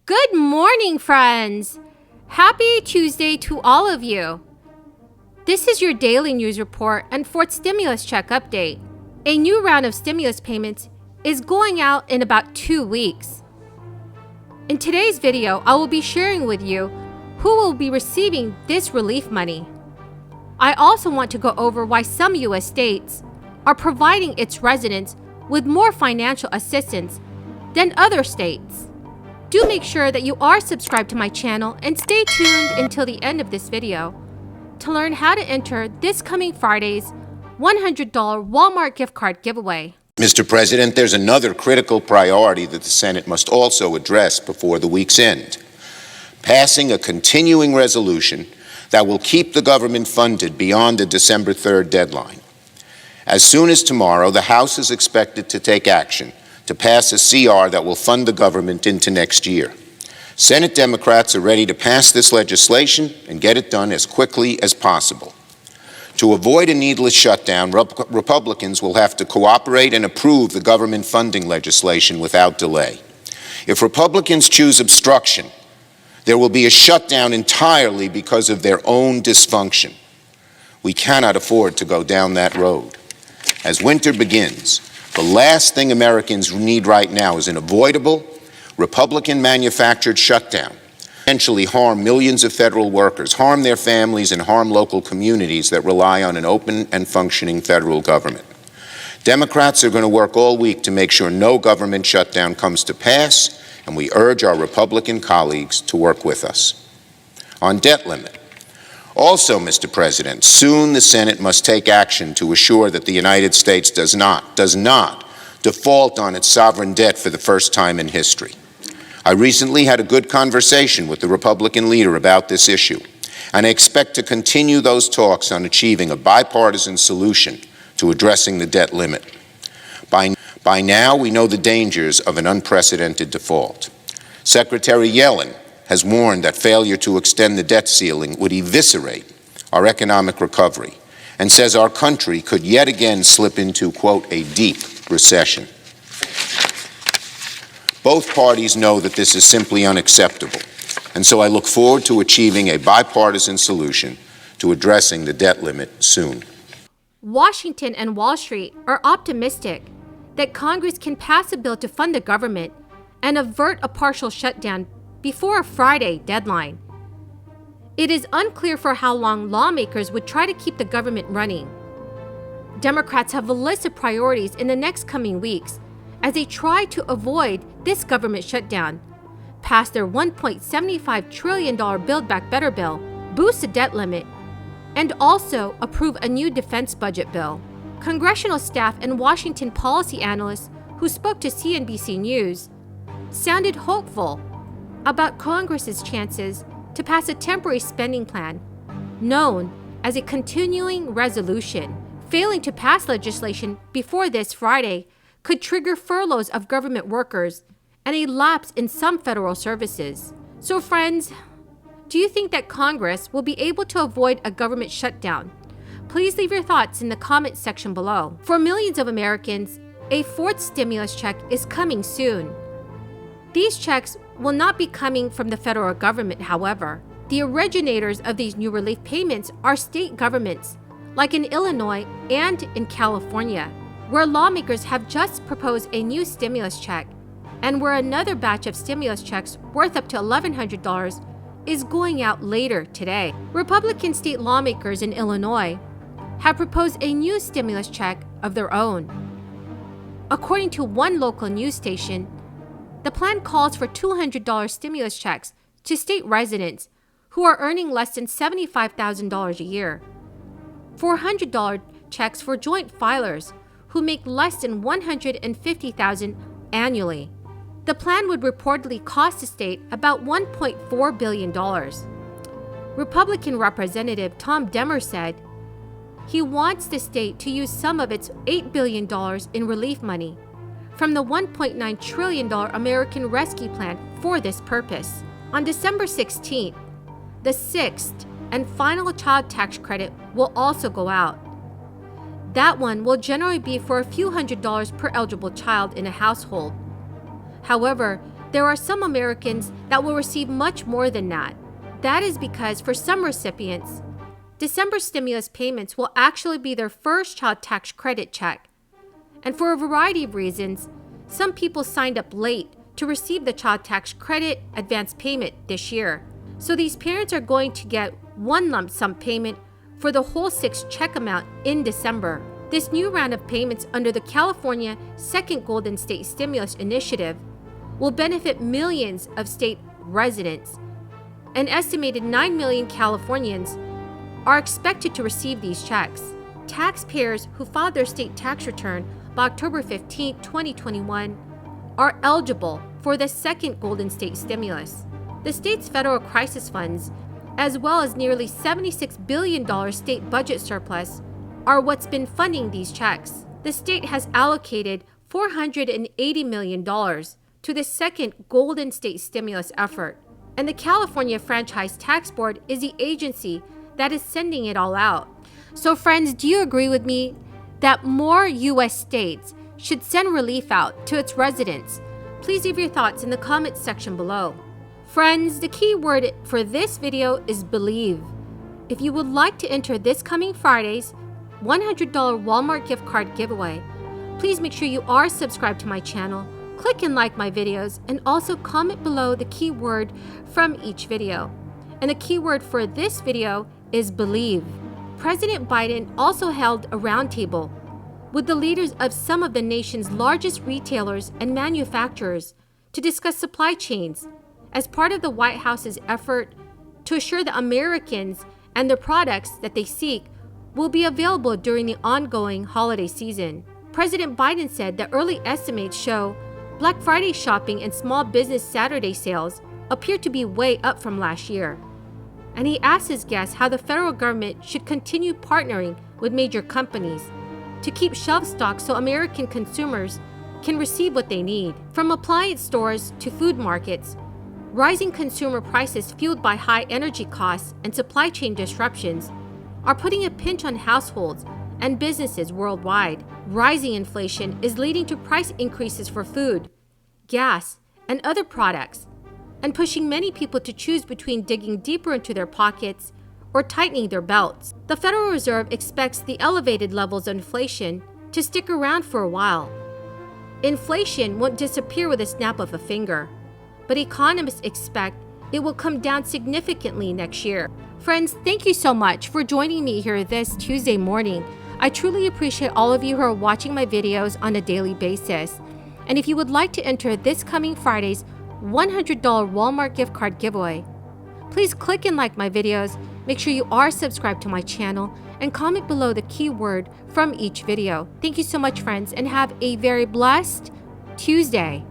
Good morning, friends! Happy Tuesday to all of you. This is your daily news report and fourth stimulus check update. A new round of stimulus payments is going out in about 2 weeks. In today's video, I will be sharing with you who will be receiving this relief money. I also want to go over why some U.S. states are providing its residents with more financial assistance than other states. Do make sure that you are subscribed to my channel and stay tuned until the end of this video to learn how to enter this coming Friday's $100 Walmart gift card giveaway. Mr. President, there's another critical priority that the Senate must also address before the week's end: passing a continuing resolution that will keep the government funded beyond the December 3rd deadline. As soon as tomorrow, the House is expected to take action to pass a CR that will fund the government into next year. Senate Democrats are ready to pass this legislation and get it done as quickly as possible. To avoid a needless shutdown, Republicans will have to cooperate and approve the government funding legislation without delay. If Republicans choose obstruction, there will be a shutdown entirely because of their own dysfunction. We cannot afford to go down that road. As winter begins, the last thing Americans need right now is an avoidable, Republican-manufactured shutdown, potentially harm millions of federal workers, harm their families, and harm local communities that rely on an open and functioning federal government. Democrats are going to work all week to make sure no government shutdown comes to pass, and we urge our Republican colleagues to work with us. On debt limit. Also, Mr. President, soon the Senate must take action to assure that the United States does not default on its sovereign debt for the first time in history. I recently had a good conversation with the Republican leader about this issue, and I expect to continue those talks on achieving a bipartisan solution to addressing the debt limit. By now, we know the dangers of an unprecedented default. Secretary Yellen has warned that failure to extend the debt ceiling would eviscerate our economic recovery, and says our country could yet again slip into, quote, a deep recession. Both parties know that this is simply unacceptable, and so I look forward to achieving a bipartisan solution to addressing the debt limit soon. Washington and Wall Street are optimistic that Congress can pass a bill to fund the government and avert a partial shutdown before a Friday deadline. It is unclear for how long lawmakers would try to keep the government running. Democrats have a list of priorities in the next coming weeks as they try to avoid this government shutdown, pass their $1.75 trillion Build Back Better bill, boost the debt limit, and also approve a new defense budget bill. Congressional staff and Washington policy analysts who spoke to CNBC News sounded hopeful about Congress's chances to pass a temporary spending plan known as a continuing resolution. Failing to pass legislation before this Friday could trigger furloughs of government workers and a lapse in some federal services. So friends, do you think that Congress will be able to avoid a government shutdown? Please leave your thoughts in the comments section below. For millions of Americans, a fourth stimulus check is coming soon. These checks will not be coming from the federal government, however. The originators of these new relief payments are state governments, like in Illinois and in California, where lawmakers have just proposed a new stimulus check, and where another batch of stimulus checks worth up to $1,100 is going out later today. Republican state lawmakers in Illinois have proposed a new stimulus check of their own. According to one local news station, the plan calls for $200 stimulus checks to state residents who are earning less than $75,000 a year, $400 checks for joint filers who make less than $150,000 annually. The plan would reportedly cost the state about $1.4 billion. Republican Representative Tom Demmer said he wants the state to use some of its $8 billion in relief money from the $1.9 trillion American Rescue Plan for this purpose. On December 16th, the sixth and final child tax credit will also go out. That one will generally be for a few $100s per eligible child in a household. However, there are some Americans that will receive much more than that. That is because for some recipients, December stimulus payments will actually be their first child tax credit check. And for a variety of reasons, some people signed up late to receive the child tax credit advance payment this year. So these parents are going to get one lump sum payment for the whole 6 check amount in December. This new round of payments under the California Second Golden State Stimulus Initiative will benefit millions of state residents. An estimated 9 million Californians are expected to receive these checks. Taxpayers who filed their state tax return by October 15, 2021 are eligible for the second Golden State stimulus. The state's federal crisis funds, as well as nearly $76 billion state budget surplus, are what's been funding these checks. The state has allocated $480 million to the second Golden State stimulus effort, and the California Franchise Tax Board is the agency that is sending it all out. So friends, do you agree with me that more U.S. states should send relief out to its residents? Please leave your thoughts in the comments section below. Friends, the key word for this video is believe. If you would like to enter this coming Friday's $100 Walmart gift card giveaway, please make sure you are subscribed to my channel, click and like my videos, and also comment below the keyword from each video. And the keyword for this video is believe. President Biden also held a roundtable with the leaders of some of the nation's largest retailers and manufacturers to discuss supply chains as part of the White House's effort to assure that Americans and the products that they seek will be available during the ongoing holiday season. President Biden said that early estimates show Black Friday shopping and Small Business Saturday sales appear to be way up from last year. And he asked his guests how the federal government should continue partnering with major companies to keep shelf stock so American consumers can receive what they need. From appliance stores to food markets, rising consumer prices fueled by high energy costs and supply chain disruptions are putting a pinch on households and businesses worldwide. Rising inflation is leading to price increases for food, gas, and other products, and pushing many people to choose between digging deeper into their pockets or tightening their belts. The Federal Reserve expects the elevated levels of inflation to stick around for a while. Inflation won't disappear with a snap of a finger, but economists expect it will come down significantly next year. Friends, thank you so much for joining me here this Tuesday morning. I truly appreciate all of you who are watching my videos on a daily basis. And if you would like to enter this coming Friday's $100 Walmart gift card giveaway, please click and like my videos, make sure you are subscribed to my channel, and comment below the keyword from each video. Thank you so much, friends, and have a very blessed Tuesday.